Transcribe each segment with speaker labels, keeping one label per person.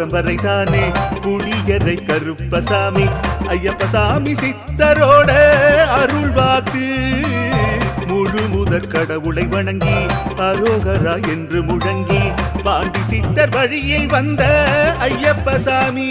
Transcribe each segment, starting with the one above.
Speaker 1: பரம்பரை தானே புளியரை கருப்பசாமி ஐயப்பசாமி சித்தரோட அருள்வாக்கு முழு முதற் கடவுளை வணங்கி அரோகரா என்று முழங்கி பாண்டி சித்தர் வழியில் வந்த ஐயப்பசாமி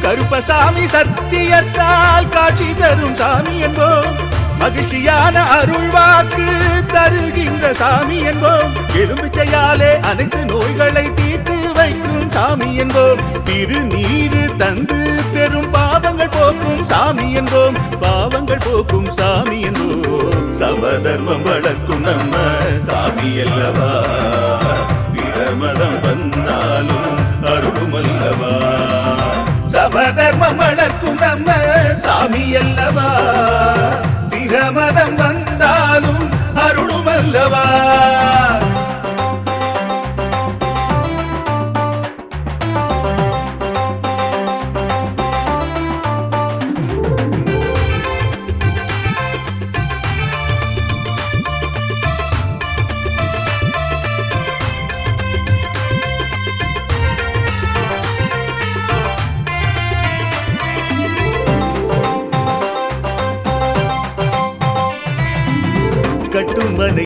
Speaker 1: கருப்பசாமி சத்தியத்தால் காட்சி தரும் சாமி என்போம் மகிழ்ச்சியான அருள்வாக்கு தருகின்ற சாமி என்போம் எலும்பிச்சையாலே அனைத்து நோய்களை தீர்த்து வைக்கும் சாமி என்போம் திருநீரு தந்து பெரும் பாவங்கள் போக்கும் சாமி என்போம் பாவங்கள் போக்கும் சாமி என்போம் சமதர்மம் வளர்க்கும் நம்ம சாமி அல்லவா பிரமதம் வந்தாலும் அருளும் அல்லவா சமதர்மம் வளர்க்கும் நம்ம சாமி அல்லவா பிரமதம் வந்தாலும் அருளும் அல்லவா கட்டுமனை